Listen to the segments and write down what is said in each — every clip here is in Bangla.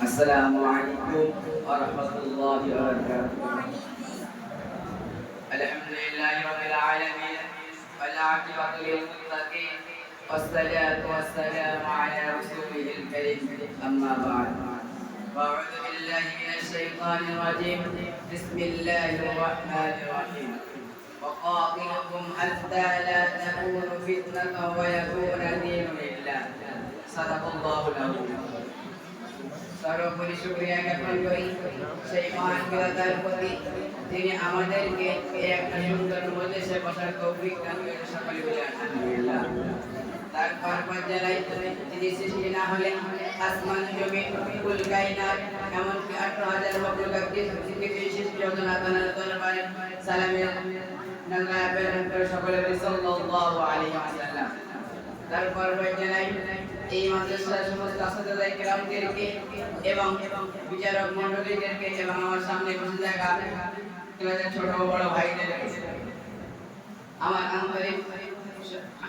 السلام عليكم ورحمة الله وبركاته. الحمد لله رب العالمين والعاقبة للمتقين والصلاة والسلام على رسوله الكريم أما بعد فأعوذ بالله من الشيطان الرجيم بسم الله الرحمن الرحيم وقاتلهم حتى لا تكون فتنة ويكون الدين لله صدق الله العظيم. সর্বোপরি শুকরিয়া জ্ঞাপন করি সেই মহান বিধাতার প্রতি যিনি আমাদেরকে এই একটা সুন্দর মজলিসে বসার তৌফিক দান করেন। সকলে বলি আলহামদুলিল্লাহ। তারপর পর্যায়ে যিনি সৃষ্টি না হলেন আসমান জমিন কুল কায়নাত এমনকি 18,000 মখলুকাতকে সৃষ্টি যত না দরবারে সালামের নাগা প্রেরণ করে সকলে বলি সাল্লাল্লাহু আলাইহি ওয়াসাল্লাম। তারপর পর্যায়ে এই মাদ্রাসার সমস্ত আসাদায়ে কেরামদেরকে এবং বিচারক মণ্ডলীদেরকে এবং আমার সামনে বসে থাকা ছোট বড় ভাইদের আমার আন্তরিক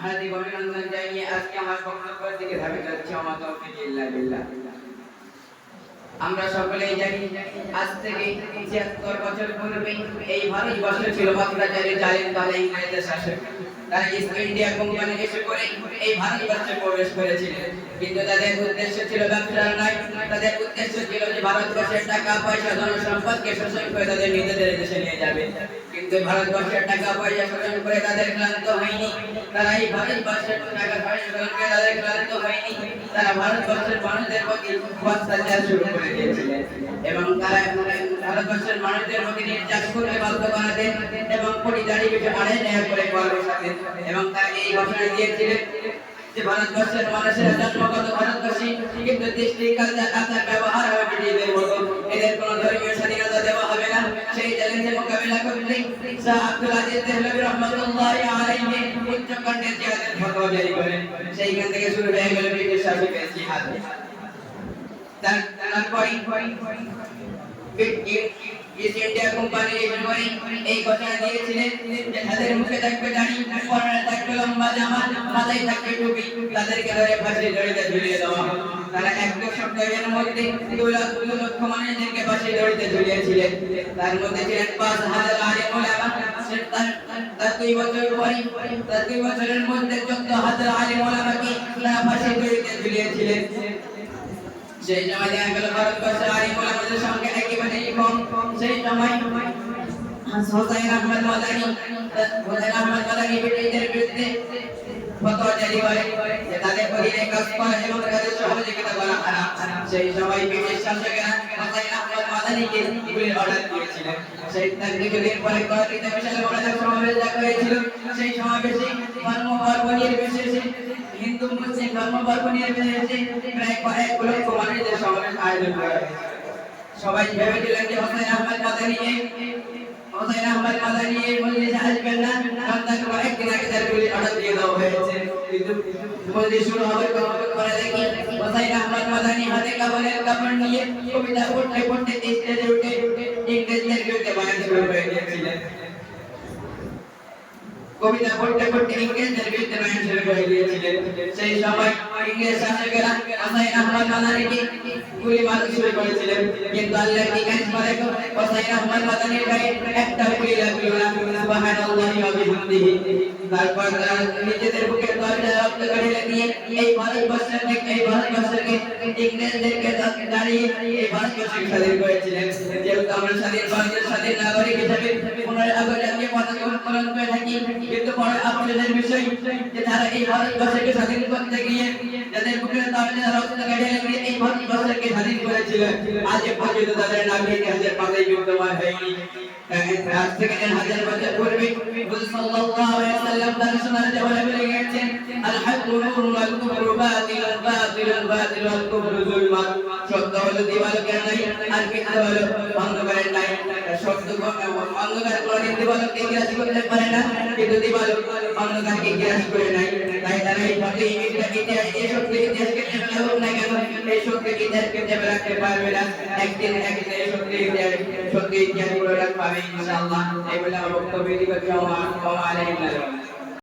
হার্দিক অভিনন্দন জানিয়ে আজকে আমার বক্তব্যের দিকে ধাবিত হচ্ছে। আমার তৌফিক ইল্লা বিল্লাহ। আমরা সকলেই জানি আজ থেকে ৭৬ বছর পূর্বে এই ভারতবর্ষ ছিল অত্যাচারী জালিম দল ইংরেজদের শাসক। তারা ইস্ট ইন্ডিয়া কোম্পানি এসে করে এই ভারতবর্ষে প্রবেশ করেছিলেন, কিন্তু তাদের উদ্দেশ্য ছিল ব্যবসার নয়। তাদের উদ্দেশ্য ছিল যে ভারতবর্ষের টাকা পয়সা ধন সম্পদকে শোষণ করে তাদের নিজেদের দেশে নিয়ে যাবে। কিন্তু ভারতবর্ষের টাকা পয়সা শোষণ করে তাদের ক্লান্ত হয়নি। তারা এই ভারতবর্ষের টাকা পয়সা শোষণ করে তাদের ক্লান্ত হয়নি। তারা ভারতবর্ষের মানুষদের প্রতি অত্যাচার শুরু করে দিয়েছিলেন এবং তারা ভারতবর্ষের মানুষদের প্রতি নির্যাতন করতে বাধ্য করাতেন এবং পরিদারি বিষয় আড়াই নেওয়া করে বসাতেন। এবং তারা এই ঘোষণা দিয়েছিলেন যে ভারতবর্ষের মানুষের জন্মগত ভারতবর্ষী, কিন্তু দৃষ্টি কালচার আচার ব্যবহার হবে পৃথিবীর মতো। এদের কোনো ধর্মীয় স্বাধীনতা দেওয়া হবে না। সেই চ্যালেঞ্জের মোকাবিলা করতে শাহ আব্দুল আজিজ দেহলভী রহমাতুল্লাহি আলাইহি উচ্চ কণ্ঠে জিহাদের ফতোয়া জারি করেন। সেইখান থেকে শুরু হয়ে গেল ব্রিটিশ শাসকের জিহাদ। তারপরে ইস্ট ইন্ডিয়া কোম্পানি এই ঘোষণা দিয়েছিলেন যে তাদের মুখে থাকবে দাড়ি, পরনে থাকবে লম্বা জামা, মাথায় থাকবে টুপি, তাদেরকে ধরে ফাঁসির দড়িতে ঝুলিয়ে দেওয়া হবে। তারা ১ সপ্তাহের মধ্যে ২ লক্ষ মানুষদেরকে ফাঁসির দড়িতে ঝুলিয়েছিলেন। তার মধ্যে ছিলেন ৫,০০০ আলিম ওলামা। তার ২ বছর পরে, তার ২ বছরের মধ্যে ১৪,০০০ আলিম ওলামাকে তারা ফাঁসির দড়িতে ঝুলিয়েছিলেন। সেই সময় দেখা গেল ভারতবর্ষের আলিম ওলামাদের সংখ্যা একেবারেই কম। সেই সময় হোসেন আহমদ মাদানী ব্রিটিশদের বিরুদ্ধে ফতোয়া জারি করে যে তাদের অধীনে কাজ করা এবং তাদের সহযোগিতা করা হারাম। সেই সময় ব্রিটিশ শাসকেরা হোসেন আহমদ মাদানীকে গুলির অর্ডার দিয়েছিলেন। সেই কিছুদিন পরে করাচিতে বিশাল বড় সমাবেশ ডাকা হয়েছিল। সেই সমাবেশে ধর্ম বর্বণের বিশেষে হিন্দু মুসলিম ধর্ম বর্বণের বিশেষে প্রায় ১ লক্ষ মানুষের সমাবেশ আয়োজন করা হয়েছে। সবাই ভেবেছিলেন যে হোসেন আহমদ মাদানী এই মজলিসে আসবেন না, কারণ তাকে একদিন আগে তার গুলির অর্ডার দিয়ে দেওয়া হয়েছে। কিন্তু মজলিস শুরু হবে করে দেখি হোসেন আহমদ মাদানী হাতে কাপড় নিয়ে কবিতা পড়তে পড়তে স্টেজে উঠে ইংরেজদের বিরুদ্ধে বয়ান শুরু করে দিয়েছিলেন। কবিতা পড়তে পড়তে ইংরেজদের বিরুদ্ধে বয়ান শুরু করে দিয়েছিলেন। সেই সময় ইংরেজ শাসকেরা হোসেন আহমদ মাদানীকে গুলি মারতে শুরু করেছিলেন, কিন্তু আল্লাহর কি কাজ করে হোসেন আহমদ মাদানীর গায়ে একটা গুলি লাগলো না। সুবহানাল্লাহি ওয়া বিহামদিহি। তারপর নিজেদের বুকের দরজা রক্ত করে দিয়ে এই ভারতবর্ষকে ইংরেজদেরকে দাঁড়িয়ে এই ভারতবর্ষকে স্বাধীন করেছিলেন। যেহেতু আমরা স্বাধীন নাগরিক হিসেবে 15 আগস্ট জাতীয় পতাকা উত্তোলন করে থাকি, কিন্তু বড় আফসোসের বিষয় যে তারা এই ভারতবর্ষকে স্বাধীন করতে গিয়ে যাদের বুকের দরজা রক্ত করে দিয়ে এই ভারতবর্ষকে স্বাধীন করেছিলেন, আজ পর্যন্ত তাদের নাম ইতিহাসের পাতায় বিদ্যমান হয়নি। আজ থেকে ১০০০ বছর পূর্বে রাসূল সাল্লাল্লাহু আলাইহি ওয়াসাল্লাম তার সুন্নাতে বলে গেছেন, আল হাক্কু নূরুন ওয়াল কুফরু বাতিলুন বাতিলুন বাতিল ওয়াল কুফরু যুলমান। সত্য হলো দিবালোকের নাই, আর মিথ্যা হলো অন্ধকারের নাই। সত্য অন্ধকার কোনদিন দিবালোককে গ্রাস করতে পারে না, কিন্তু দিবালোক অন্ধকারকে গ্রাস করে নাই। তাই তারা এই সত্যি ইতিহাসকে টেনে হোক না কেন, এই সত্যি ইতিহাসকে টেনে রাখতে পারবে না। একদিন এই সত্যি ইতিহাস করে রাখবে ইনশাআল্লাহ। এই বলে আমার বক্তব্য দিতে চাই।